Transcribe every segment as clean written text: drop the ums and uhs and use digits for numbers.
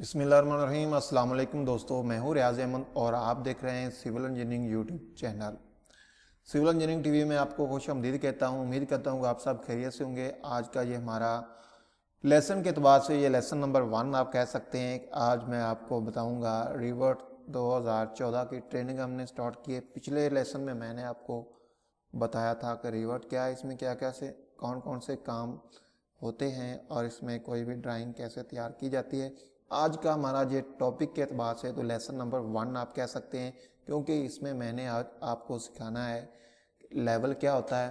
बिस्मिल्लाहिर्रहमानिर्रहीम। अस्सलाम वालेकुम दोस्तों, मैं हूं रियाज अहमद और आप देख रहे हैं civil engineering YouTube channel. Civil engineering TV में आपको खुशामदीद कहता हूं। उम्मीद करता हूं कि आप सब खैरियत से होंगे। आज का ये हमारा लेसन के अतबार से ये लेसन नंबर 1 आप कह सकते हैं। आज मैं आपको बताऊंगा रिवर्ट 2014 की ट्रेनिंग हमने स्टार्ट की है। पिछले लेसन में मैंने आपको बताया था कि रिवर्ट क्या है, इसमें क्या क्या से कौन कौन से काम होते हैं और इसमें कोई भी ड्राइंग कैसे तैयार की जाती है। आज का हमारा ये टॉपिक के अतबार से तो लेसन नंबर 1 आप कह सकते हैं, क्योंकि इसमें मैंने आज आपको सिखाना है लेवल क्या होता है।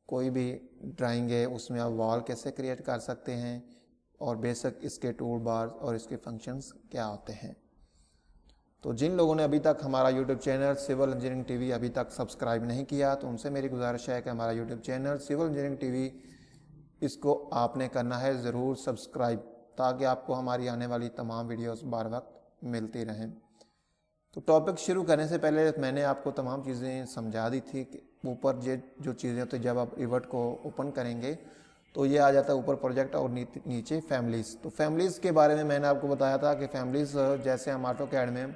कोई भी ड्राइंग है उसमें आप वॉल कैसे क्रिएट कर सकते हैं और बेसिक इसके टूल बार और इसके फंक्शंस क्या होते हैं। तो जिन लोगों ने अभी तक हमारा YouTube channel civil engineering TV अभी तक सब्सक्राइब नहीं किया तो उनसे मेरी गुजारिश है कि हमारा YouTube channel civil engineering TV इसको आपने करना है ज़रूर सब्सक्राइब, ताकि आपको हमारी आने वाली तमाम वीडियोस बार वक्त मिलती रहें। तो टॉपिक शुरू करने से पहले मैंने आपको तमाम चीज़ें समझा दी थी कि ऊपर ये जो चीज़ें तो जब आप रिवर्ट को ओपन करेंगे तो ये आ जाता है ऊपर प्रोजेक्ट और नीचे फैमिलीज़। तो फैमिलीज़ के बारे में मैंने आपको बताया था कि फैमिलीज़ जैसे हम ऑटोकैड में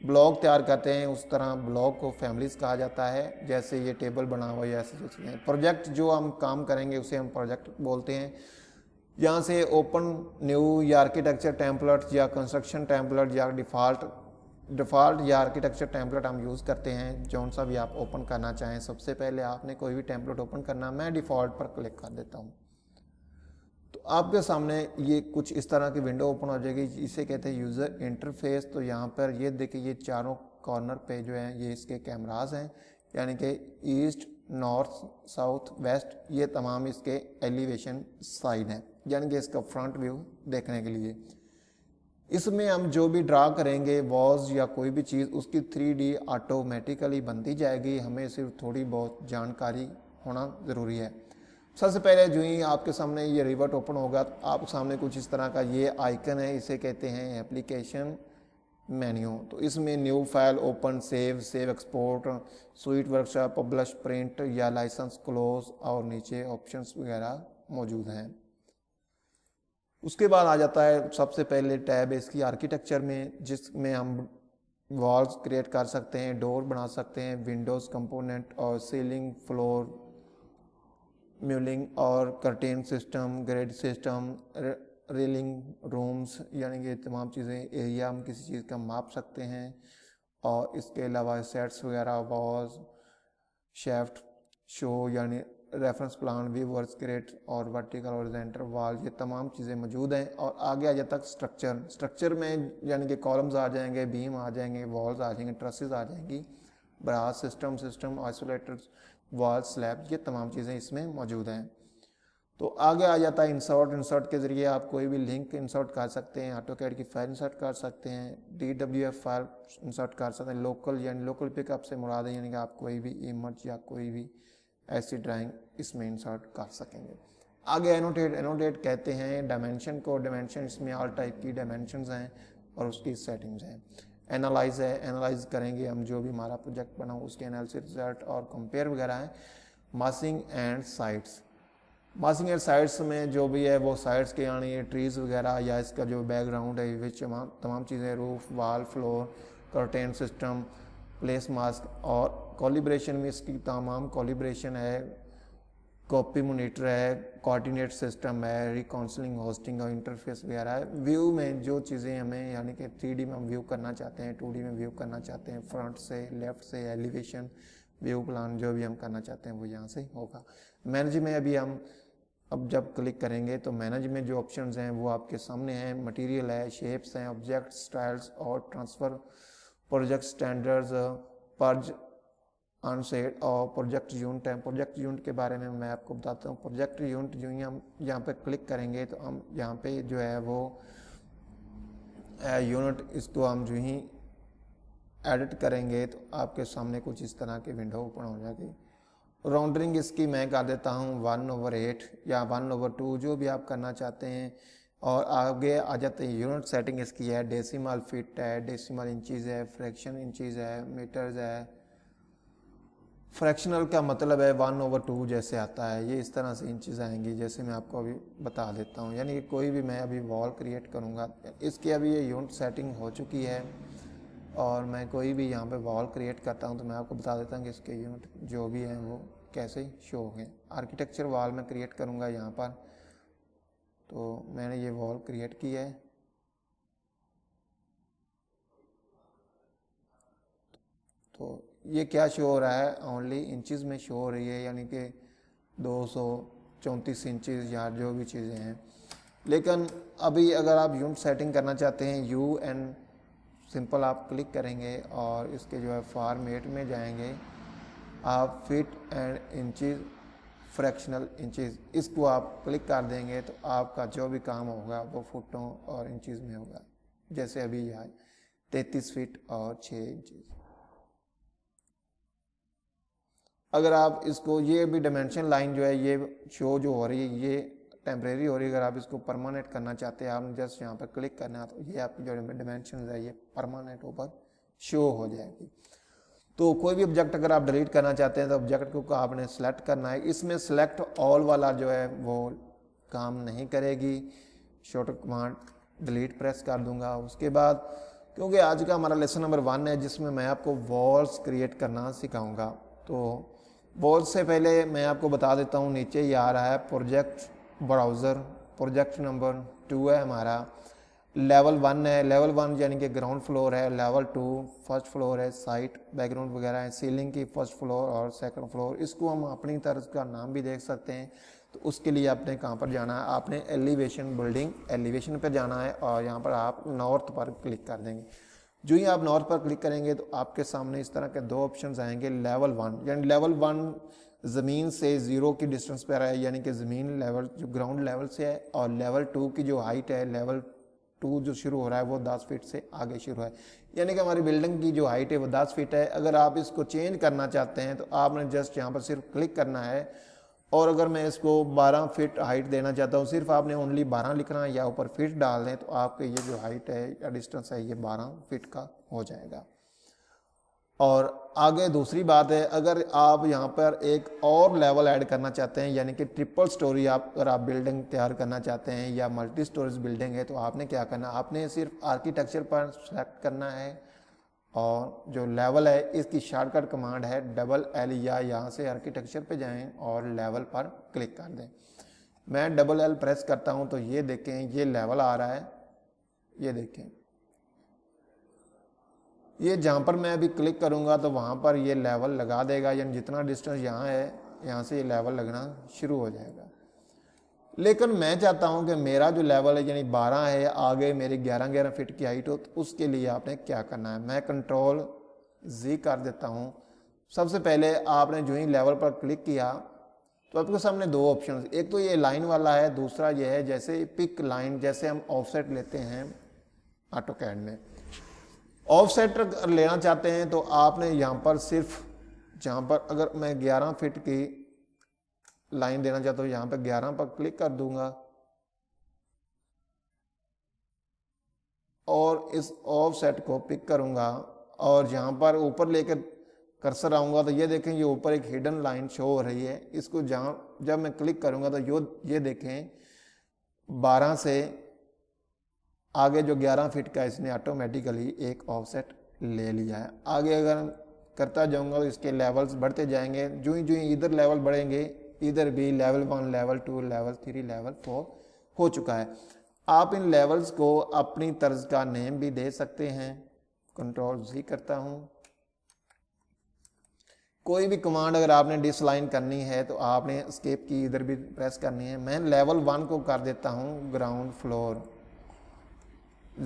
ब्लॉक तैयार करते हैं उस तरह ब्लॉक को फैमिलीज़ कहा जाता है। जैसे ये टेबल बना हुआ है, ऐसे जो चीज़ें प्रोजेक्ट जो हम काम करेंगे उसे हम प्रोजेक्ट बोलते हैं। यहाँ से ओपन न्यू या आर्किटेक्चर टेम्पलेट या कंस्ट्रक्शन टेम्पलेट या डिफ़ॉल्ट या आर्किटेक्चर टेम्पलेट हम यूज़ करते हैं। जौन सा भी आप ओपन करना चाहें, सबसे पहले आपने कोई भी टेम्पलेट ओपन करना, मैं डिफ़ॉल्ट पर क्लिक कर देता हूँ तो आपके सामने ये कुछ इस तरह की विंडो ओपन हो जाएगी। इसे कहते हैं यूज़र इंटरफेस। तो यहाँ पर ये देखिए, ये चारों कॉर्नर पे जो है ये इसके कैमरास हैं, यानी कि ईस्ट, नॉर्थ, साउथ, वेस्ट, ये तमाम इसके एलिवेशन साइड हैं, यानी कि इसका फ्रंट व्यू देखने के लिए। इसमें हम जो भी ड्रा करेंगे वॉल्स या कोई भी चीज़, उसकी 3D ऑटोमेटिकली बनती जाएगी। हमें सिर्फ थोड़ी बहुत जानकारी होना ज़रूरी है। सबसे पहले जो ही आपके सामने ये रिवर्ट ओपन होगा तो आपके सामने कुछ इस तरह का ये आइकन है, इसे कहते हैं एप्लीकेशन मेन्यू। तो इसमें new file, open, save export, sweet workshop, publish, print या लाइसेंस, क्लोज और नीचे ऑप्शंस वगैरह मौजूद हैं। उसके बाद आ जाता है सबसे पहले टैब है इसकी आर्किटेक्चर में, जिसमें हम वॉल्स क्रिएट कर सकते हैं, डोर बना सकते हैं, विंडोज़ कंपोनेंट और सीलिंग, फ्लोर, म्यूलिंग और curtain system, grade system, railing, rooms, यानी कि तमाम चीज़ें, एरिया हम किसी चीज़ का माप सकते हैं। और इसके अलावा सेट्स वगैरह, वॉल्स, शेफ्ट, शो यानी reference plan, view verse create और वर्टिकल और सेंटर वॉल, ये तमाम चीज़ें मौजूद हैं। और आगे आ जाता है स्ट्रक्चर में, यानी कि कॉलम्स आ जाएंगे, बीम आ जाएंगे, वॉल्स आ जाएंगे, ट्रसेस आ जाएंगी, brass system isolators, wall, slab, ये तमाम चीज़ें इसमें मौजूद हैं। तो आगे आ जाता है इंसर्ट के ज़रिए आप कोई भी लिंक इंसर्ट कर सकते हैं, ऑटोकैड की फाइल इंसर्ट कर सकते हैं, DWF फाइल इंसर्ट कर सकते हैं। लोकल यानी लोकल पिकअप से मुराद है, यानी कि आप कोई भी इमेज या कोई भी ऐसी ड्राइंग इसमें इंसर्ट कर सकेंगे। आगे एनोटेट कहते हैं डायमेंशन को। डायमेंशन इसमें ऑल टाइप की डायमेंशंस हैं और उसकी सेटिंग्स हैं। एनालाइज है, एनालाइज करेंगे हम जो भी हमारा प्रोजेक्ट बना उसके एनालिसिस, रिजल्ट और कंपेयर वगैरह है। मासिंग एंड साइट्स, मासिंग एंड साइट्स में जो भी है वो साइट्स के यानी ट्रीज़ वगैरह या इसका जो बैकग्राउंड है, विच तमाम चीज़ें, रूफ, वाल, floor, curtain system, place mask और कॉलिब्रेशन में इसकी तमाम कॉलिब्रेशन है, कॉपी मोनीटर है, कोऑर्डिनेट सिस्टम है, रिकाउंसलिंग, होस्टिंग और इंटरफेस वगैरह है। व्यू में जो चीज़ें हमें यानी कि 3D में हम व्यू करना चाहते हैं, 2D में व्यू करना चाहते हैं, फ्रंट से, लेफ्ट से, एलिवेशन, व्यू प्लान, जो भी हम करना चाहते हैं वो यहाँ से होगा। मैनेज में अभी हम अब जब क्लिक करेंगे तो मैनेज में जो ऑप्शंस हैं वो आपके सामने हैं। मटेरियल है, शेप्स हैं, ऑब्जेक्ट स्टाइल्स और transfer, project standards, purge, unset और प्रोजेक्ट यूनिट है। प्रोजेक्ट यूनिट के बारे में मैं आपको बताता हूँ। प्रोजेक्ट यूनिट जो ही हम यहाँ पे क्लिक करेंगे तो हम यहाँ पे जो है वो यूनिट, इसको हम जो ही एडिट करेंगे तो आपके सामने कुछ इस तरह की विंडो ओपन हो जाएगी। राउंडरिंग इसकी मैं कर देता हूँ 1/8 या 1/2, जो भी आप करना चाहते हैं। और आगे आ जाते हैं यूनिट सेटिंग इसकी है, डेसिमल फीट है, डेसिमल इंचज़ है, फ्रैक्शन इंचज़ है, मीटर्स है, फ्रैक्शनल का मतलब है 1/2 जैसे आता है, ये इस तरह से इंचेस आएंगी, जैसे मैं आपको अभी बता देता हूँ। यानी कि कोई भी मैं अभी वॉल क्रिएट करूँगा, इसकी अभी ये यूनिट सेटिंग हो चुकी है, और मैं कोई भी यहाँ पे वॉल क्रिएट करता हूँ तो मैं आपको बता देता हूँ कि इसके यूनिट जो भी हैं वो कैसे शो होंगे। आर्किटेक्चर वॉल में क्रिएट करूँगा यहाँ पर, तो मैंने ये वॉल क्रिएट की है। तो ये क्या शो हो रहा है, ओनली इंचेस में शो हो रही है, यानी कि 234 इंचेस या जो भी चीज़ें हैं। लेकिन अभी अगर आप यूनिट सेटिंग करना चाहते हैं, यू एंड सिंपल आप क्लिक करेंगे और इसके जो है फॉर्मेट में जाएंगे, आप fit and inches fractional inches इसको आप क्लिक कर देंगे तो आपका जो भी काम होगा वो फुटों और इंचेस में होगा। जैसे अभी यहाँ 33 फीट और 6 इंचेस। अगर आप इसको, ये भी डायमेंशन लाइन जो है ये शो जो हो रही है ये टेम्परेरी हो रही है, अगर आप इसको परमानेंट करना चाहते हैं आपने जस्ट यहाँ पर क्लिक करना है तो ये आपकी जो डायमेंशन है ये परमानेंट ऊपर शो हो जाएगी। तो कोई भी ऑब्जेक्ट अगर आप डिलीट करना चाहते हैं तो ऑब्जेक्ट को आपने सेलेक्ट करना है। इसमें सेलेक्ट ऑल वाला जो है वो काम नहीं करेगी, शॉर्ट कमांड डिलीट प्रेस कर दूंगा। उसके बाद क्योंकि आज का हमारा लेसन नंबर 1 है जिसमें मैं आपको वॉल्स क्रिएट करना सिखाऊंगा, तो वॉल्स से पहले मैं आपको बता देता हूँ, नीचे ही आ रहा है प्रोजेक्ट ब्राउज़र, प्रोजेक्ट नंबर 2 है हमारा, लेवल 1 है, लेवल 1 यानी कि ग्राउंड फ्लोर है, लेवल 2 फर्स्ट फ्लोर है, साइट बैकग्राउंड वगैरह है, सीलिंग की फर्स्ट फ्लोर और सेकंड फ्लोर। इसको हम अपनी तरफ का नाम भी देख सकते हैं। तो उसके लिए आपने कहाँ पर जाना है, आपने एलिवेशन, बिल्डिंग एलिवेशन पर जाना है और यहाँ पर आप नॉर्थ पर क्लिक कर देंगे। जो ही आप नॉर्थ पर क्लिक करेंगे तो आपके सामने इस तरह के 2 ऑप्शंस आएंगे। लेवल 1 यानी लेवल 1 ज़मीन से 0 की डिस्टेंस पर है, यानी कि ज़मीन लेवल जो ग्राउंड लेवल से है, और लेवल 2 की जो हाइट है, लेवल 2 जो शुरू हो रहा है वो 10 फीट से आगे शुरू है, यानी कि हमारी बिल्डिंग की जो हाइट है वो 10 फीट है। अगर आप इसको चेंज करना चाहते हैं तो आपने जस्ट यहाँ पर सिर्फ क्लिक करना है, और अगर मैं इसको 12 फीट हाइट देना चाहता हूँ, सिर्फ आपने ओनली 12 लिखना है या ऊपर फीट डाल दें तो आपके ये जो हाइट है या डिस्टेंस है ये 12 फीट का हो जाएगा। और आगे दूसरी बात है, अगर आप यहाँ पर एक और लेवल ऐड करना चाहते हैं, यानी कि ट्रिपल स्टोरी आप अगर आप बिल्डिंग तैयार करना चाहते हैं या मल्टी स्टोरेज बिल्डिंग है, तो आपने क्या करना, आपने सिर्फ आर्किटेक्चर पर सेलेक्ट करना है और जो लेवल है इसकी शॉर्टकट कमांड है DL, या यहाँ से आर्किटेक्चर पे जाएं और लेवल पर क्लिक कर दें। मैं DL प्रेस करता हूँ तो ये देखें ये लेवल आ रहा है, ये देखें, ये जहाँ पर मैं अभी क्लिक करूँगा तो वहाँ पर ये लेवल लगा देगा, यानी जितना डिस्टेंस यहाँ है यहाँ से ये लेवल लगना शुरू हो जाएगा। लेकिन मैं चाहता हूँ कि मेरा जो लेवल है यानी 12 है, आगे मेरी 11 फीट की हाइट हो, तो उसके लिए आपने क्या करना है, मैं Ctrl+Z कर देता हूँ। सबसे पहले आपने जो ही लेवल पर क्लिक किया तो आपके सामने 2 ऑप्शन, एक तो ये लाइन वाला है, दूसरा ये है जैसे पिक लाइन, जैसे हम ऑफसेट लेते हैं ऑटोकैड में। ऑफसेट लेना चाहते हैं तो आपने यहाँ पर सिर्फ, जहाँ पर अगर मैं 11 फीट की लाइन देना चाहता हूँ यहाँ पे 11 पर क्लिक कर दूंगा और इस ऑफसेट को पिक करूंगा और यहाँ पर ऊपर लेकर कर्सर आऊंगा तो ये देखें ये ऊपर एक हिडन लाइन शो हो रही है। इसको जहाँ जब मैं क्लिक करूंगा तो ये देखें 12 से आगे जो 11 फीट का इसने ऑटोमेटिकली एक ऑफसेट ले लिया है। आगे अगर करता जाऊंगा तो इसके लेवल्स बढ़ते जाएंगे, जो ही इधर लेवल बढ़ेंगे इधर भी लेवल 1, लेवल 2, लेवल 3, लेवल 4 हो चुका है। आप इन लेवल्स को अपनी तर्ज का नेम भी दे सकते हैं। Ctrl+Z करता हूं। कोई भी कमांड अगर आपने डिसलाइन करनी है तो आपने एस्केप की इधर भी प्रेस करनी है। मैं लेवल 1 को कर देता हूं ग्राउंड फ्लोर,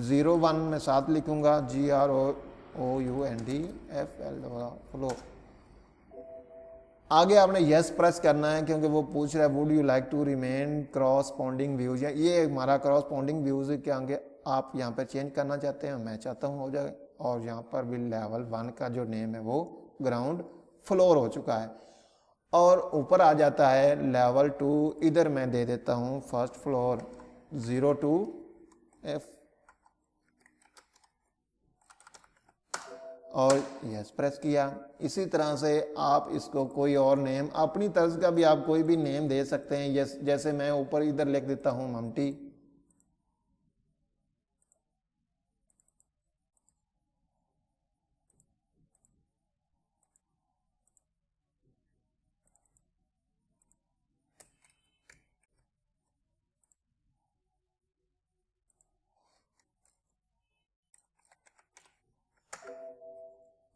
01 में साथ लिखूंगा GROUNDFL फ्लोर। आगे आपने यस प्रेस करना है क्योंकि वो पूछ रहा है would you like to remain corresponding views, ये हमारा क्रॉसपॉन्डिंग व्यूज है, क्या आगे आप यहाँ पर चेंज करना चाहते हैं, मैं चाहता हूँ हो जाए। और यहाँ पर भी लेवल 1 का जो नेम है वो ग्राउंड फ्लोर हो चुका है। और ऊपर आ जाता है लेवल 2, इधर मैं दे देता हूँ फर्स्ट फ्लोर 02F। और यस प्रेस किया। इसी तरह से आप इसको कोई और नेम अपनी तर्ज का भी आप कोई भी नेम दे सकते हैं। यस, जैसे मैं ऊपर इधर लिख देता हूं ममटी।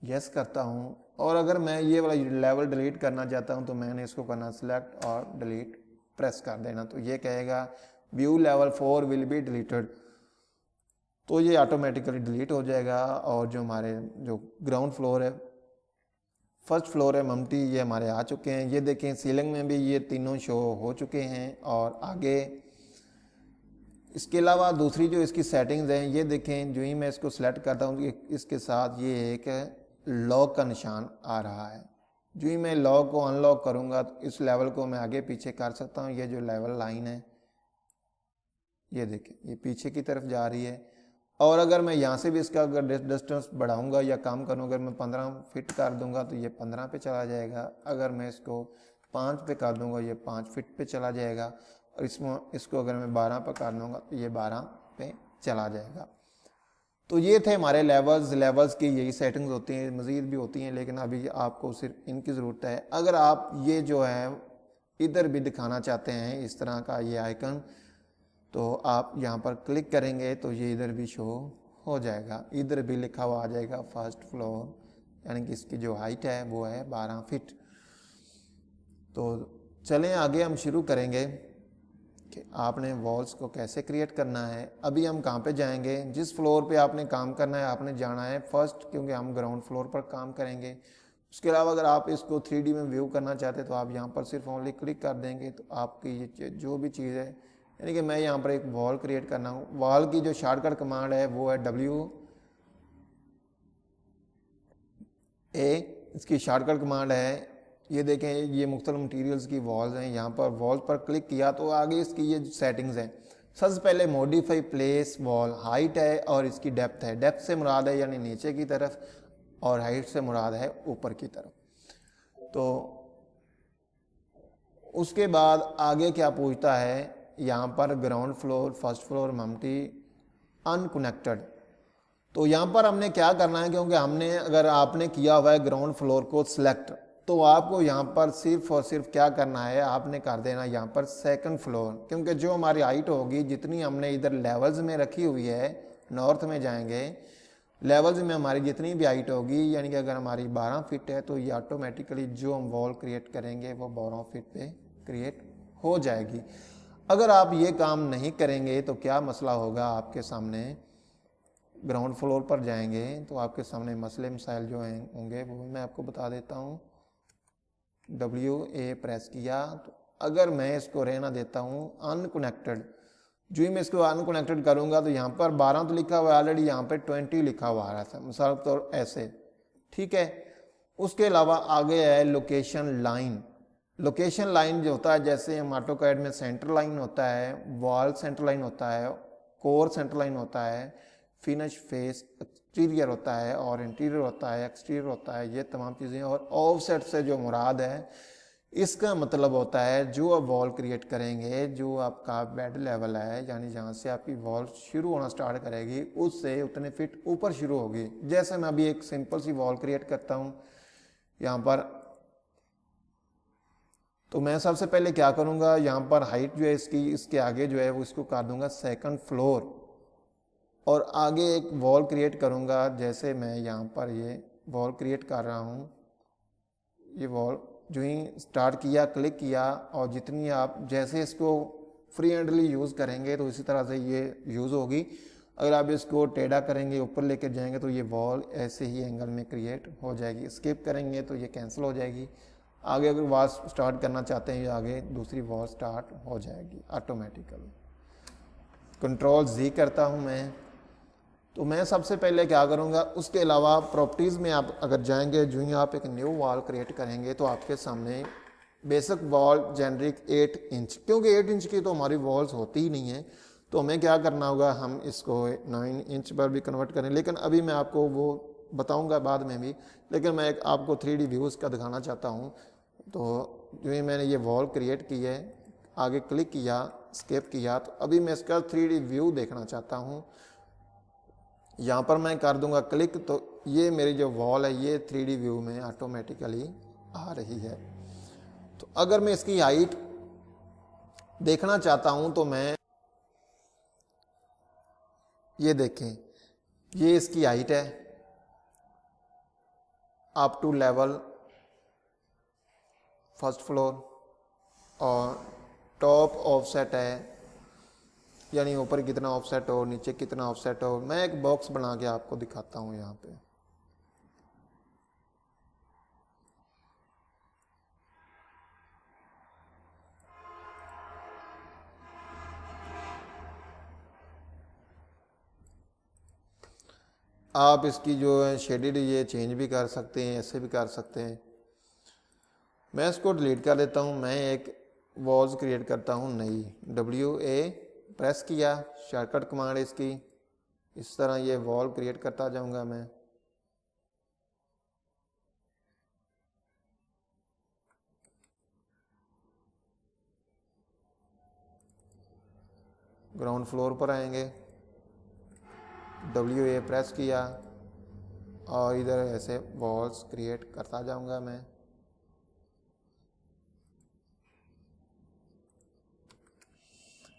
यस करता हूं। और अगर मैं ये वाला लेवल डिलीट करना चाहता हूं तो मैंने इसको करना सिलेक्ट और डिलीट प्रेस कर देना। तो ये कहेगा view level 4 will be deleted, तो ये ऑटोमेटिकली डिलीट हो जाएगा। और जो हमारे जो ग्राउंड फ्लोर है, फर्स्ट फ्लोर है ममटी, ये हमारे आ चुके हैं। ये देखें सीलिंग में भी ये तीनों शो हो चुके हैं। और आगे इसके अलावा दूसरी जो इसकी सेटिंग्स हैं, ये देखें जो ही मैं इसको सिलेक्ट करता हूँ इसके साथ ये एक लॉक का निशान आ रहा है। जो ही मैं लॉक को अनलॉक करूँगा तो इस लेवल को मैं आगे पीछे कर सकता हूँ। ये जो लेवल लाइन है ये देखें ये पीछे की तरफ जा रही है। और अगर मैं यहाँ से भी इसका अगर डिस्टेंस बढ़ाऊंगा या कम करूँगा, अगर मैं 15 फीट कर दूंगा तो ये 15 पे चला जाएगा। अगर मैं इसको 5 पे कर दूंगा ये 5 फीट पे चला जाएगा। और इसको अगर मैं 12 पे कर दूंगा तो ये 12 पे चला जाएगा। तो ये थे हमारे लेवल्स की यही सेटिंग्स होती हैं, मज़ीद भी होती हैं, लेकिन अभी आपको सिर्फ इनकी ज़रूरत है। अगर आप ये जो है इधर भी दिखाना चाहते हैं इस तरह का ये आइकन, तो आप यहाँ पर क्लिक करेंगे तो ये इधर भी शो हो जाएगा। इधर भी लिखा हुआ आ जाएगा फर्स्ट फ्लोर, यानी कि इसकी जो हाइट है वो है 12 फीट। तो चलें आगे हम शुरू करेंगे कि आपने वॉल्स को कैसे क्रिएट करना है। अभी हम कहाँ पे जाएंगे, जिस फ्लोर पे आपने काम करना है आपने जाना है फर्स्ट, क्योंकि हम ग्राउंड फ्लोर पर काम करेंगे। उसके अलावा अगर आप इसको 3D में व्यू करना चाहते हैं तो आप यहाँ पर सिर्फ ओनली क्लिक कर देंगे तो आपकी ये जो भी चीज़ है, यानी कि मैं यहाँ पर एक वॉल क्रिएट करना हूँ। वॉल की जो शॉर्टकट कमांड है वो है WA, इसकी शॉर्टकट कमांड है। ये देखें ये मुख्तलिफ मटीरियल्स की वॉल्स हैं। यहाँ पर वॉल पर क्लिक किया तो आगे इसकी ये सेटिंग्स हैं। सबसे पहले मॉडिफाई प्लेस वॉल, हाइट है और इसकी डेप्थ है। डेप्थ से मुराद है यानी नीचे की तरफ, और हाइट से मुराद है ऊपर की तरफ। तो उसके बाद आगे क्या पूछता है, यहाँ पर ग्राउंड फ्लोर, फर्स्ट फ्लोर, ममटी, अनकनेक्टेड। तो यहाँ पर हमने क्या करना है, क्योंकि हमने अगर आपने किया हुआ है ग्राउंड फ्लोर को सिलेक्ट, तो आपको यहाँ पर सिर्फ और सिर्फ क्या करना है, आपने कर देना यहाँ पर सेकंड फ्लोर। क्योंकि जो हमारी हाइट होगी जितनी हमने इधर लेवल्स में रखी हुई है, नॉर्थ में जाएंगे लेवल्स में हमारी जितनी भी हाइट होगी, यानी कि अगर हमारी 12 फीट है तो ये ऑटोमेटिकली जो हम वॉल क्रिएट करेंगे वो 12 फीट पे क्रिएट हो जाएगी। अगर आप ये काम नहीं करेंगे तो क्या मसला होगा आपके सामने, ग्राउंड फ्लोर पर जाएंगे तो आपके सामने मसले मसाइल जो होंगे वो मैं आपको बता देता हूँ। WA प्रेस किया तो अगर मैं इसको रहना देता हूँ अनकनेक्टेड, जो ही मैं इसको अनकनेक्टेड करूँगा तो यहाँ पर 12 तो लिखा हुआ है ऑलरेडी, यहाँ पे 20 लिखा हुआ आ रहा था मिसाल के तौर ऐसे, ठीक है। उसके अलावा आगे है लोकेशन लाइन। लोकेशन लाइन जो होता है, जैसे हम ऑटोकैड में सेंटर लाइन होता है, वॉल सेंटर लाइन होता है, कोर सेंटर लाइन होता है, फिनिश फेस एक्सटीरियर होता है और इंटीरियर होता है, एक्सटीरियर होता है, ये तमाम चीज़ें। और ऑफसेट से जो मुराद है, इसका मतलब होता है जो आप वॉल क्रिएट करेंगे, जो आपका बेड लेवल है, यानी जहाँ से आपकी वॉल शुरू होना स्टार्ट करेगी उससे उतने फीट ऊपर शुरू होगी। जैसे मैं अभी एक सिंपल सी वॉल क्रिएट करता हूँ यहाँ पर, तो मैं सबसे पहले क्या करूँगा, यहाँ पर हाइट जो है इसकी, इसके आगे जो है वो इसको कर दूँगा सेकंड फ्लोर, और आगे एक वॉल क्रिएट करूँगा। जैसे मैं यहाँ पर ये वॉल क्रिएट कर रहा हूँ, ये वॉल जो ही स्टार्ट किया, क्लिक किया, और जितनी आप जैसे इसको फ्री हैंडली यूज़ करेंगे तो इसी तरह से ये यूज़ होगी। अगर आप इसको टेढ़ा करेंगे, ऊपर लेकर जाएंगे तो ये वॉल ऐसे ही एंगल में क्रिएट हो जाएगी। स्किप करेंगे तो ये कैंसिल हो जाएगी। आगे अगर वॉल स्टार्ट करना चाहते हैं, आगे दूसरी वॉल स्टार्ट हो जाएगी ऑटोमेटिकली। कंट्रोल Z करता हूँ मैं, तो मैं सबसे पहले क्या करूँगा, उसके अलावा प्रॉपर्टीज़ में आप अगर जाएंगे, जो ही आप एक न्यू वॉल क्रिएट करेंगे तो आपके सामने बेसिक वॉल जेनरिक 8 इंच, क्योंकि 8 इंच की तो हमारी वॉल्स होती ही नहीं है, तो हमें क्या करना होगा, हम इसको 9 इंच पर भी कन्वर्ट करें। लेकिन अभी मैं आपको वो बताऊंगा बाद में भी, लेकिन मैं एक आपको 3D व्यू इसका दिखाना चाहता हूँ। तो जो ही मैंने ये वॉल क्रिएट की है, आगे क्लिक किया, स्केप किया, तो अभी मैं इसका 3D व्यू देखना चाहता हूँ। यहाँ पर मैं कर दूंगा क्लिक, तो ये मेरी जो वॉल है ये 3D व्यू में ऑटोमेटिकली आ रही है। तो अगर मैं इसकी हाइट देखना चाहता हूँ तो मैं ये देखें, ये इसकी हाइट है up to level first floor, और टॉप ऑफसेट है, यानी ऊपर कितना ऑफसेट हो, नीचे कितना ऑफसेट हो। मैं एक बॉक्स बना के आपको दिखाता हूँ यहाँ पे। आप इसकी जो है शेडेड ये चेंज भी कर सकते हैं, ऐसे भी कर सकते हैं। मैं इसको डिलीट कर देता हूँ। मैं एक वॉल्स क्रिएट करता हूँ नई, WA प्रेस किया, शॉर्टकट कमांड इसकी, इस तरह ये वॉल क्रिएट करता जाऊंगा मैं। ग्राउंड फ्लोर पर आएंगे, WA प्रेस किया और इधर ऐसे वॉल्स क्रिएट करता जाऊंगा मैं।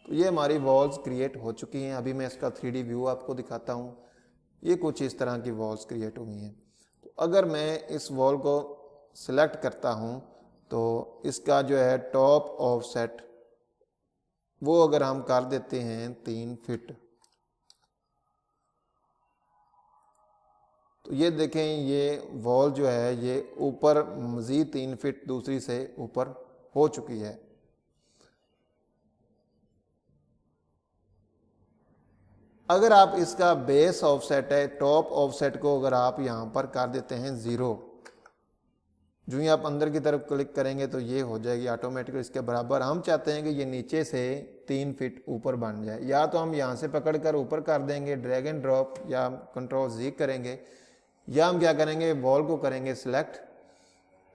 तो ये हमारी वॉल्स क्रिएट हो चुकी हैं। अभी मैं इसका 3D व्यू आपको दिखाता हूँ। ये कुछ इस तरह की वॉल्स क्रिएट हुई हैं। तो अगर मैं इस वॉल को सिलेक्ट करता हूँ तो इसका जो है टॉप ऑफसेट वो अगर हम कर देते हैं 3 फीट, तो ये देखें ये वॉल जो है ये ऊपर मज़ीद 3 फीट दूसरी से ऊपर हो चुकी है। अगर आप इसका बेस ऑफसेट है, टॉप ऑफसेट को अगर आप यहाँ पर कर देते हैं 0, जो ही आप अंदर की तरफ क्लिक करेंगे तो ये हो जाएगी ऑटोमेटिकली इसके बराबर। हम चाहते हैं कि ये नीचे से 3 फीट ऊपर बन जाए, या तो हम यहाँ से पकड़ कर ऊपर कर देंगे ड्रैग एंड ड्रॉप, या कंट्रोल Z करेंगे, या हम क्या करेंगे वॉल को करेंगे सिलेक्ट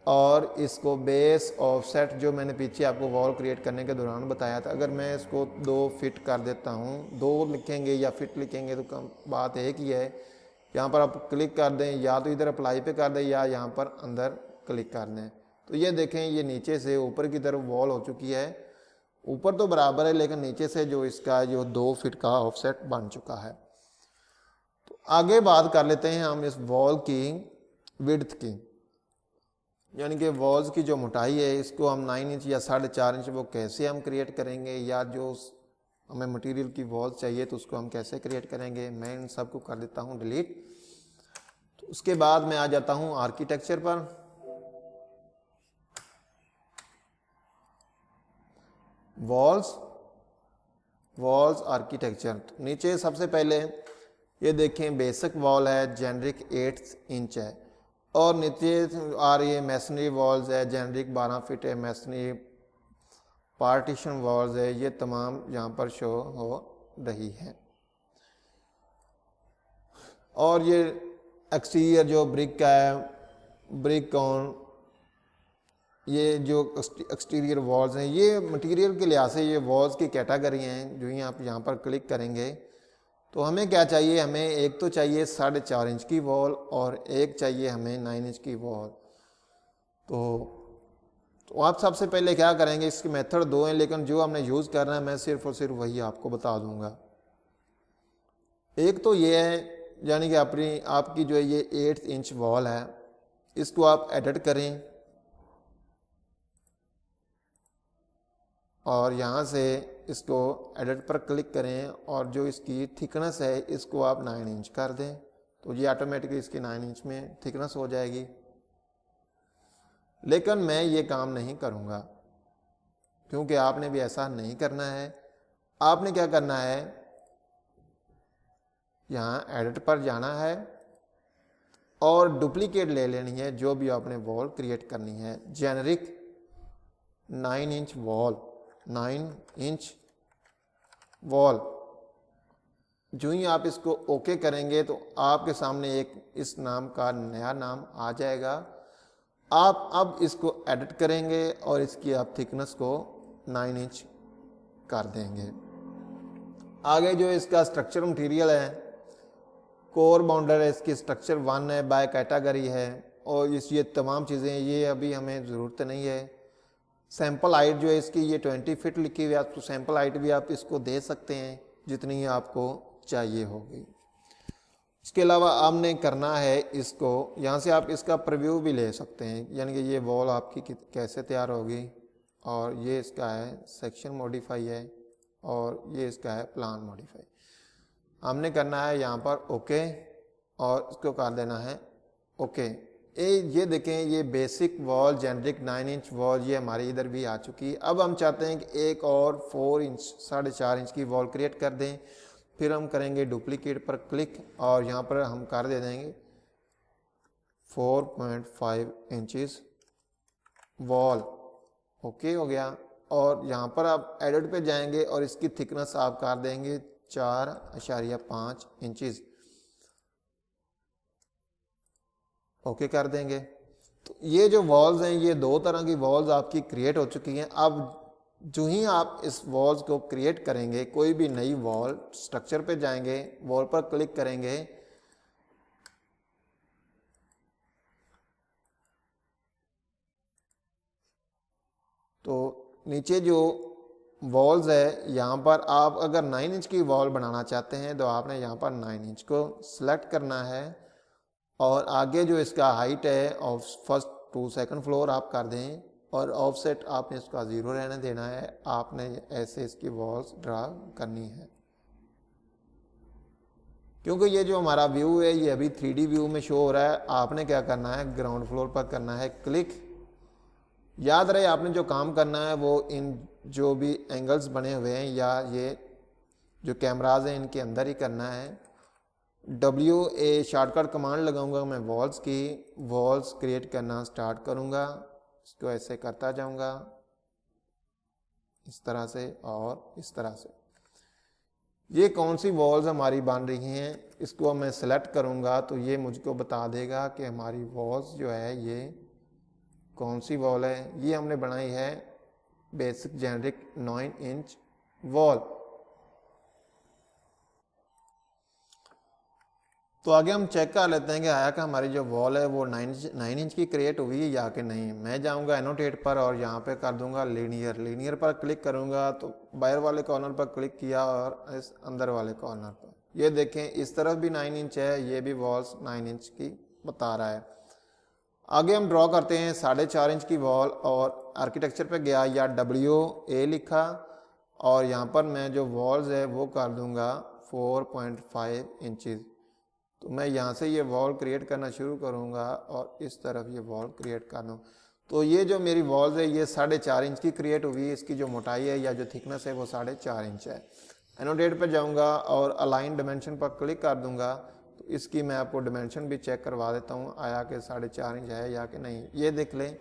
और इसको बेस ऑफसेट जो मैंने पीछे आपको वॉल क्रिएट करने के दौरान बताया था, अगर मैं इसको 2 फीट कर देता हूँ, 2 लिखेंगे या फिट लिखेंगे तो कम बात एक ही है। यहाँ पर आप क्लिक कर दें, या तो इधर अप्लाई पे कर दें या यहाँ पर अंदर क्लिक कर दें, तो ये देखें ये नीचे से ऊपर की तरफ वॉल हो चुकी है। ऊपर तो बराबर है लेकिन नीचे से जो इसका जो 2 फीट का ऑफसेट बन चुका है। तो आगे बात कर लेते हैं हम इस वॉल की विड्थ की, यानी कि वॉल्स की जो मोटाई है इसको हम 9 इंच या 4.5 इंच वो कैसे हम क्रिएट करेंगे, या जो हमें मटेरियल की वॉल्स चाहिए तो उसको हम कैसे क्रिएट करेंगे। मैं इन सबको कर देता हूँ डिलीट। तो उसके बाद मैं आ जाता हूँ आर्किटेक्चर पर। वॉल्स आर्किटेक्चर, तो नीचे सबसे पहले ये देखें बेसिक वॉल है, जेनरिक 8 इंच है, और नीचे आ रही है मैसनरी वॉल्स है, जेनरिक 12 फीट है, मैसनरी पार्टीशन वॉल्स है, ये तमाम यहाँ पर शो हो रही है। और ये एक्सटीरियर जो ब्रिक का है, ब्रिक ऑन, ये जो एक्सटीरियर वॉल्स हैं ये मटेरियल के लिहाज से ये वॉल्स की कैटेगरी हैं। जो ही आप यहाँ पर क्लिक करेंगे तो हमें क्या चाहिए, हमें एक तो चाहिए 4.5 इंच की वॉल और एक चाहिए हमें 9 इंच की वॉल। तो आप सबसे पहले क्या करेंगे, इसके मेथड 2 हैं लेकिन जो हमने यूज़ करना है मैं सिर्फ और सिर्फ वही आपको बता दूंगा। एक तो ये है, यानी कि आपकी जो है ये 8 इंच वॉल है, इसको आप एडिट करें और यहाँ से इसको एडिट पर क्लिक करें और जो इसकी थिकनेस है इसको आप 9 इंच कर दें, तो ये ऑटोमेटिकली इसकी 9 इंच में थिकनेस हो जाएगी। लेकिन मैं ये काम नहीं करूँगा क्योंकि आपने भी ऐसा नहीं करना है। आपने क्या करना है, यहाँ एडिट पर जाना है और डुप्लीकेट ले लेनी है जो भी आपने वॉल क्रिएट करनी है। Generic 9 inch wall, 9 inch wall, जो ही आप इसको ओके करेंगे तो आपके सामने एक इस नाम का नया नाम आ जाएगा। आप अब इसको एडिट करेंगे और इसकी आप थिकनेस को 9 इंच कर देंगे। आगे जो इसका स्ट्रक्चर मटेरियल है, कोर बाउंडर है, इसकी स्ट्रक्चर 1 है, बाय कैटेगरी है और ये तमाम चीज़ें ये अभी हमें ज़रूरत नहीं है। सैंपल हाइट जो है इसकी ये 20 फीट लिखी हुई है, आपको सैंपल हाइट भी आप इसको दे सकते हैं जितनी आपको चाहिए होगी। इसके अलावा आपने करना है इसको, यहाँ से आप इसका प्रीव्यू भी ले सकते हैं, यानी कि ये वॉल आपकी कैसे तैयार होगी। और ये इसका है सेक्शन मॉडिफाई है और ये इसका है प्लान मॉडिफाई। हमने करना है यहाँ पर ओके और इसको कर देना है ओके। ये देखें, ये basic wall generic 9 inch wall ये हमारी इधर भी आ चुकी है। अब हम चाहते हैं कि एक और 4 इंच 4.5 इंच की वॉल क्रिएट कर दें। फिर हम करेंगे डुप्लीकेट पर क्लिक और यहाँ पर हम कर दे देंगे 4.5 इंचेस वॉल। ओके हो गया। और यहाँ पर आप एडिट पे जाएंगे और इसकी थिकनेस आप कर देंगे 4.5 इंचेस। ओके कर देंगे। तो ये जो वॉल्स हैं, ये 2 तरह की वॉल्स आपकी क्रिएट हो चुकी हैं। अब जो ही आप इस वॉल्स को क्रिएट करेंगे, कोई भी नई वॉल, स्ट्रक्चर पे जाएंगे, वॉल पर क्लिक करेंगे, तो नीचे जो वॉल्स है यहाँ पर आप अगर 9 इंच की वॉल बनाना चाहते हैं तो आपने यहाँ पर 9 इंच को सिलेक्ट करना है और आगे जो इसका हाइट है of first to second floor आप कर दें और ऑफसेट आपने इसका 0 रहने देना है। आपने ऐसे इसकी वॉल्स ड्रा करनी है। क्योंकि ये जो हमारा व्यू है ये अभी 3D व्यू में शो हो रहा है, आपने क्या करना है, ग्राउंड फ्लोर पर करना है क्लिक। याद रहे आपने जो काम करना है वो इन जो भी एंगल्स बने हुए हैं या ये जो कैमराज हैं इनके अंदर ही करना है। WA शॉर्टकट कमांड लगाऊंगा मैं वॉल्स की, वॉल्स क्रिएट करना स्टार्ट करूंगा। इसको ऐसे करता जाऊंगा इस तरह से और इस तरह से। ये कौन सी वॉल्स हमारी बन रही हैं इसको मैं सेलेक्ट करूंगा तो ये मुझको बता देगा कि हमारी वॉल्स जो है ये कौन सी वॉल है। ये हमने बनाई है बेसिक जेनरिक 9 इंच वॉल। तो आगे हम चेक कर लेते हैं कि आया कि हमारी जो वॉल है वो 9 इंच की क्रिएट हुई है या कि नहीं। मैं जाऊंगा एनोटेट पर और यहाँ पे कर दूंगा लीनियर पर क्लिक करूंगा तो बाहर वाले कॉर्नर पर क्लिक किया और इस अंदर वाले कॉर्नर पर ये देखें इस तरफ भी 9 इंच है, ये भी वॉल्स 9 इंच की बता रहा है। आगे हम ड्रॉ करते हैं 4.5 इंच की वॉल और आर्किटेक्चर पे गया या WA लिखा और यहाँ पर मैं जो वॉल्स है वो कर दूंगा 4.5 इंचेस। तो मैं यहाँ से ये वॉल क्रिएट करना शुरू करूँगा और इस तरफ ये वॉल क्रिएट करना। तो ये जो मेरी वॉल्स है ये 4.5 इंच की क्रिएट हुई है। इसकी जो मोटाई है या जो थिकनेस है वो 4.5 इंच है। एनोटेट पर जाऊँगा और अलाइन डायमेंशन पर क्लिक कर दूँगा तो इसकी मैं आपको डायमेंशन भी चेक करवा देता हूँ आया कि 4.5 इंच है या कि नहीं। ये देख लें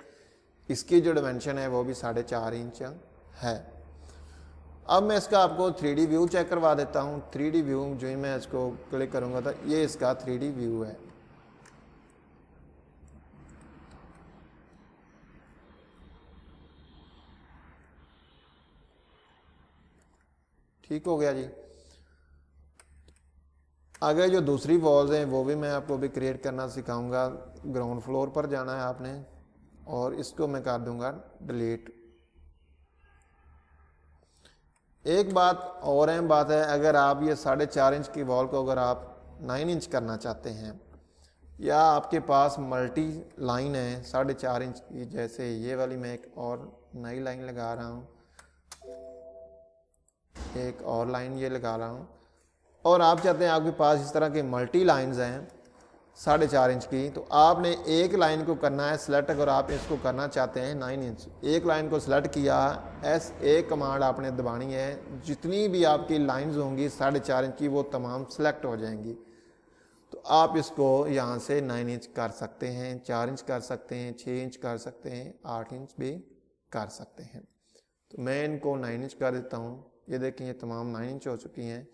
इसकी जो डायमेंशन है वो भी 4.5 इंच है। अब मैं इसका आपको 3D व्यू चेक करवा देता हूँ। 3D व्यू जो ही मैं इसको क्लिक करूँगा तो ये इसका 3D व्यू है। ठीक हो गया जी। आगे जो दूसरी वॉल्स हैं वो भी मैं आपको भी क्रिएट करना सिखाऊंगा। ग्राउंड फ्लोर पर जाना है आपने और इसको मैं कर दूंगा डिलीट। एक बात और अहम बात है, अगर आप ये 4.5 इंच की वॉल को अगर आप 9 इंच करना चाहते हैं या आपके पास मल्टी लाइन है 4.5 इंच की, जैसे ये वाली मैं एक और नई लाइन लगा रहा हूँ, एक और लाइन ये लगा रहा हूँ और आप चाहते हैं आपके पास इस तरह के मल्टी लाइंस हैं 4.5 इंच की, तो आपने एक लाइन को करना है सिलेक्ट। अगर आप इसको करना चाहते हैं 9 इंच, एक लाइन को सिलेक्ट किया, SA कमांड आपने दबानी है। जितनी भी आपकी लाइंस होंगी 4.5 इंच की वो तमाम सिलेक्ट हो जाएंगी। तो आप इसको यहाँ से 9 इंच कर सकते हैं, 4 इंच कर सकते हैं, 6 इंच कर सकते हैं, 8 इंच भी कर सकते हैं। तो मैं इनको 9 इंच कर देता हूँ। ये देखें ये तमाम 9 इंच हो चुकी हैं।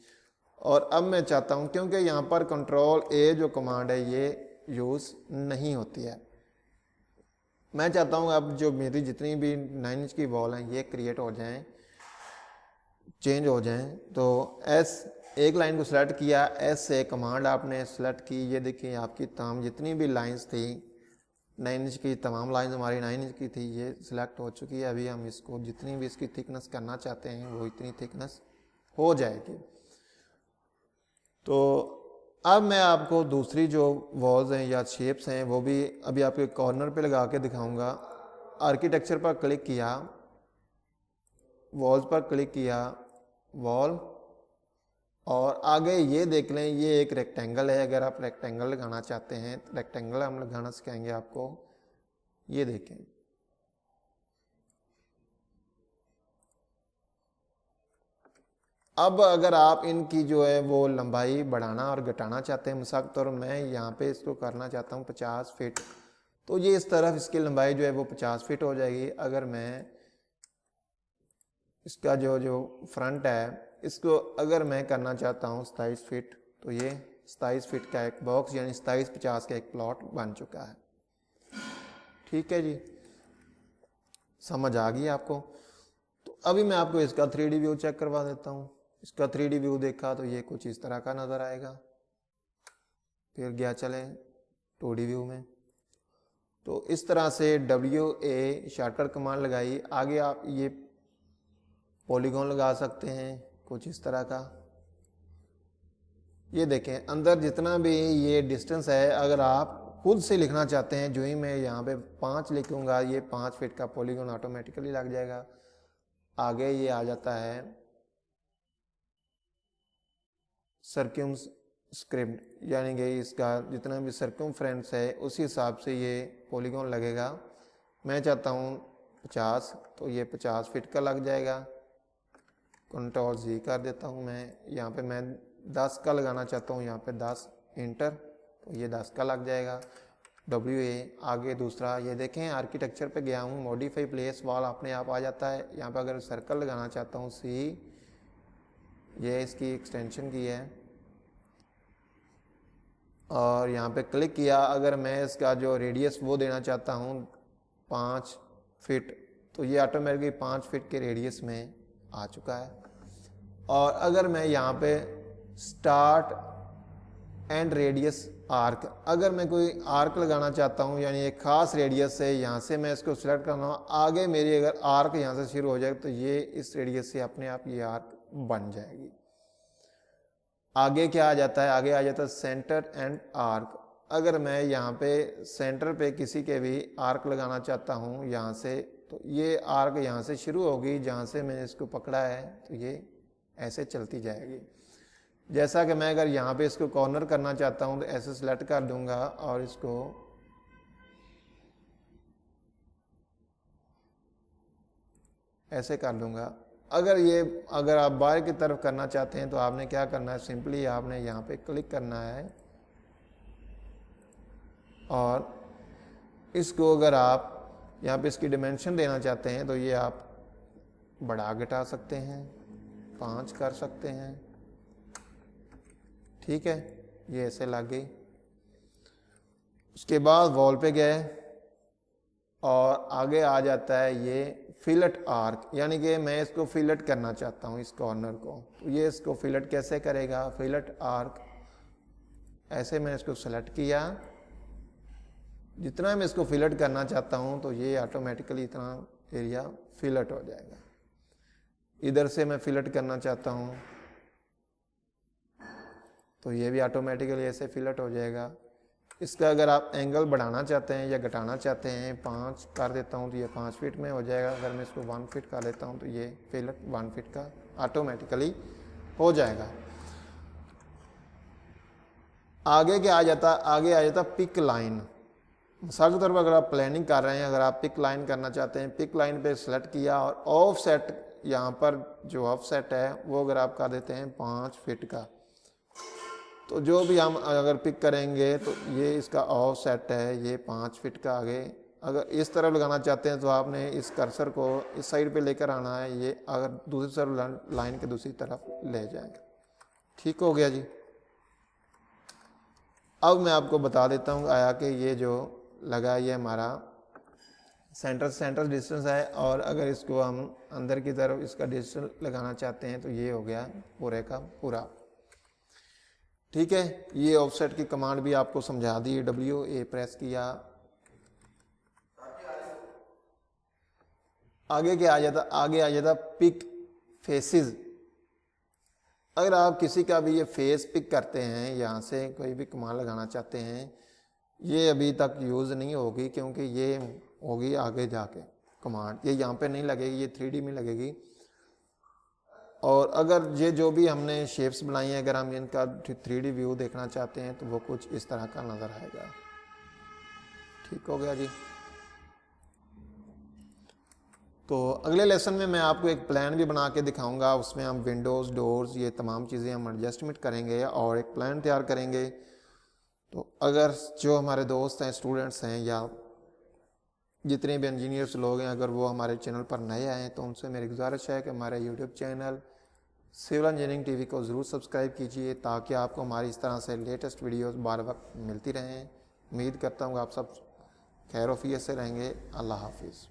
और अब मैं चाहता हूं, क्योंकि यहाँ पर कंट्रोल ए जो कमांड है ये यूज़ नहीं होती है, मैं चाहता हूं अब जो मेरी जितनी भी 9 इंच की वॉल हैं ये क्रिएट हो जाएं, चेंज हो जाएं। तो एस एक लाइन को सिलेक्ट किया, एस से कमांड आपने सेलेक्ट की, ये देखिए आपकी तमाम जितनी भी लाइंस थी 9 इंच की, तमाम लाइंस हमारी 9 इंच की थी, ये सिलेक्ट हो चुकी है। अभी हम इसको जितनी भी इसकी थिकनेस करना चाहते हैं वो इतनी थिकनेस हो जाएगी। तो अब मैं आपको दूसरी जो वॉल्स हैं या शेप्स हैं वो भी अभी आपके कॉर्नर पे लगा के दिखाऊंगा। आर्किटेक्चर पर क्लिक किया, वॉल्स पर क्लिक किया, वॉल, और आगे ये देख लें ये एक रेक्टेंगल है। अगर आप रेक्टेंगल लगाना चाहते हैं तो रेक्टेंगल हम लगाना सिखाएंगे आपको। ये देखें, अब अगर आप इनकी जो है वो लंबाई बढ़ाना और घटाना चाहते हैं, मिसाल के तौर मैं यहाँ पे इसको करना चाहता हूँ 50 फीट, तो ये इस तरफ इसकी लंबाई जो है वो 50 फीट हो जाएगी। अगर मैं इसका जो फ्रंट है इसको अगर मैं करना चाहता हूँ 27 फीट, तो ये 27 फीट का एक बॉक्स यानी 27-50 का एक प्लॉट बन चुका है। ठीक है जी, समझ आ गई आपको। तो अभी मैं आपको इसका 3D व्यू चेक करवा देता हूँ। इसका 3D व्यू देखा तो ये कुछ इस तरह का नज़र आएगा। फिर गया चले 2D व्यू में, तो इस तरह से WA शॉर्टकट कमांड लगाई। आगे आप ये पॉलीगॉन लगा सकते हैं कुछ इस तरह का। ये देखें अंदर जितना भी ये डिस्टेंस है, अगर आप खुद से लिखना चाहते हैं, जो ही मैं यहाँ पे 5 लिखूंगा ये 5 फीट का पॉलीगॉन ऑटोमेटिकली लग जाएगा। आगे ये आ जाता है सर्कमस्क्रिप्ट, यानी कि इसका जितना भी सर्कमफ्रेंस है उसी हिसाब से ये पॉलीगॉन लगेगा। मैं चाहता हूँ 50, तो ये 50 फीट का लग जाएगा। कंट्रोल जी कर देता हूँ मैं। यहाँ पे मैं 10 का लगाना चाहता हूँ, यहाँ पे 10 इंटर, तो ये 10 का लग जाएगा। WA आगे दूसरा, ये देखें आर्किटेक्चर पे गया हूँ, मॉडिफाई प्लेस वॉल अपने आप आ जाता है। यहाँ पे अगर सर्कल लगाना चाहता हूँ C, ये इसकी एक्सटेंशन की है, और यहाँ पे क्लिक किया। अगर मैं इसका जो रेडियस वो देना चाहता हूँ 5 फीट, तो ये ऑटोमेटिकली 5 फीट के रेडियस में आ चुका है। और अगर मैं यहाँ पे स्टार्ट एंड रेडियस आर्क, अगर मैं कोई आर्क लगाना चाहता हूँ यानी एक खास रेडियस से, यहाँ से मैं इसको सिलेक्ट करना हूँ, आगे मेरी अगर आर्क यहाँ से शुरू हो जाए तो ये इस रेडियस से अपने आप ये आर्क बन जाएगी। आगे क्या आ जाता है, आगे आ जाता है सेंटर एंड आर्क। अगर मैं यहाँ पे सेंटर पे किसी के भी आर्क लगाना चाहता हूँ यहाँ से, तो ये आर्क यहाँ से शुरू होगी, जहाँ से मैंने इसको पकड़ा है तो ये ऐसे चलती जाएगी। जैसा कि मैं अगर यहाँ पे इसको कॉर्नर करना चाहता हूँ तो ऐसे सिलेक्ट कर दूंगा और इसको ऐसे कर दूंगा। अगर आप बाहर की तरफ करना चाहते हैं तो आपने क्या करना है, सिंपली आपने यहाँ पे क्लिक करना है और इसको अगर आप यहाँ पे इसकी डिमेंशन देना चाहते हैं तो ये आप बढ़ा घटा सकते हैं, 5 कर सकते हैं। ठीक है, ये ऐसे लग गई। उसके बाद वॉल पे गए और आगे आ जाता है ये फिलेट आर्क, यानी कि मैं इसको फिलेट करना चाहता हूँ इस कॉर्नर को, तो ये इसको फिलेट कैसे करेगा, फिलेट आर्क, ऐसे मैंने इसको सेलेक्ट किया। जितना मैं इसको फिलेट करना चाहता हूँ तो ये ऑटोमेटिकली इतना एरिया फिलेट हो जाएगा। इधर से मैं फिलेट करना चाहता हूँ तो ये भी ऑटोमेटिकली ऐसे फिलेट हो जाएगा। इसका अगर आप एंगल बढ़ाना चाहते हैं या घटाना चाहते हैं, 5 कर देता हूँ तो ये 5 फीट में हो जाएगा। अगर मैं इसको 1 फीट कर देता हूँ तो ये फिलेट 1 फीट का ऑटोमेटिकली हो जाएगा। आगे क्या आ जाता, आगे आ जाता पिक लाइन। मिसाल के तौर पर अगर आप प्लानिंग कर रहे हैं, अगर आप पिक लाइन करना चाहते हैं, पिक लाइन पे सेलेक्ट किया और ऑफ सेट, यहाँ पर जो ऑफ सेट है वो अगर आप कर देते हैं 5 फीट का, तो जो भी हम अगर पिक करेंगे तो ये इसका ऑफ सेट है, ये 5 फीट का। आगे अगर इस तरफ लगाना चाहते हैं तो आपने इस कर्सर को इस साइड पे लेकर आना है, ये अगर दूसरी तरफ लाइन के दूसरी तरफ ले जाएंगे। ठीक हो गया जी। अब मैं आपको बता देता हूँ आया कि ये जो लगा ये हमारा सेंटर डिस्टेंस है, और अगर इसको हम अंदर की तरफ इसका डिस्टेंस लगाना चाहते हैं तो ये हो गया पूरे का पूरा। ठीक है, ये ऑफसेट की कमांड भी आपको समझा दी। WA प्रेस किया, आगे क्या आ जाता, आगे आ जाता पिक फेसेस। अगर आप किसी का भी ये फेस पिक करते हैं, यहाँ से कोई भी कमांड लगाना चाहते हैं, ये अभी तक यूज़ नहीं होगी क्योंकि ये होगी आगे जाके कमांड, ये यहाँ पे नहीं लगेगी, ये 3D में लगेगी। और अगर ये जो भी हमने शेप्स बनाई हैं, अगर हम इनका 3D व्यू देखना चाहते हैं तो वो कुछ इस तरह का नज़र आएगा। ठीक हो गया जी। तो अगले लेसन में मैं आपको एक प्लान भी बना के दिखाऊंगा, उसमें हम विंडोज़, डोर्स, ये तमाम चीज़ें हम एडजस्टमेंट करेंगे और एक प्लान तैयार करेंगे। तो अगर जो हमारे दोस्त हैं, स्टूडेंट्स हैं, या जितने भी इंजीनियर्स लोग हैं, अगर वो हमारे चैनल पर नए आए हैं तो उनसे मेरी गुजारिश है कि हमारे YouTube channel civil engineering TV को ज़रूर सब्सक्राइब कीजिए, ताकि आपको हमारी इस तरह से लेटेस्ट वीडियोस बार वक्त मिलती रहें। उम्मीद करता हूँ आप सब खैर वफियत से रहेंगे। अल्लाह हाफिज़।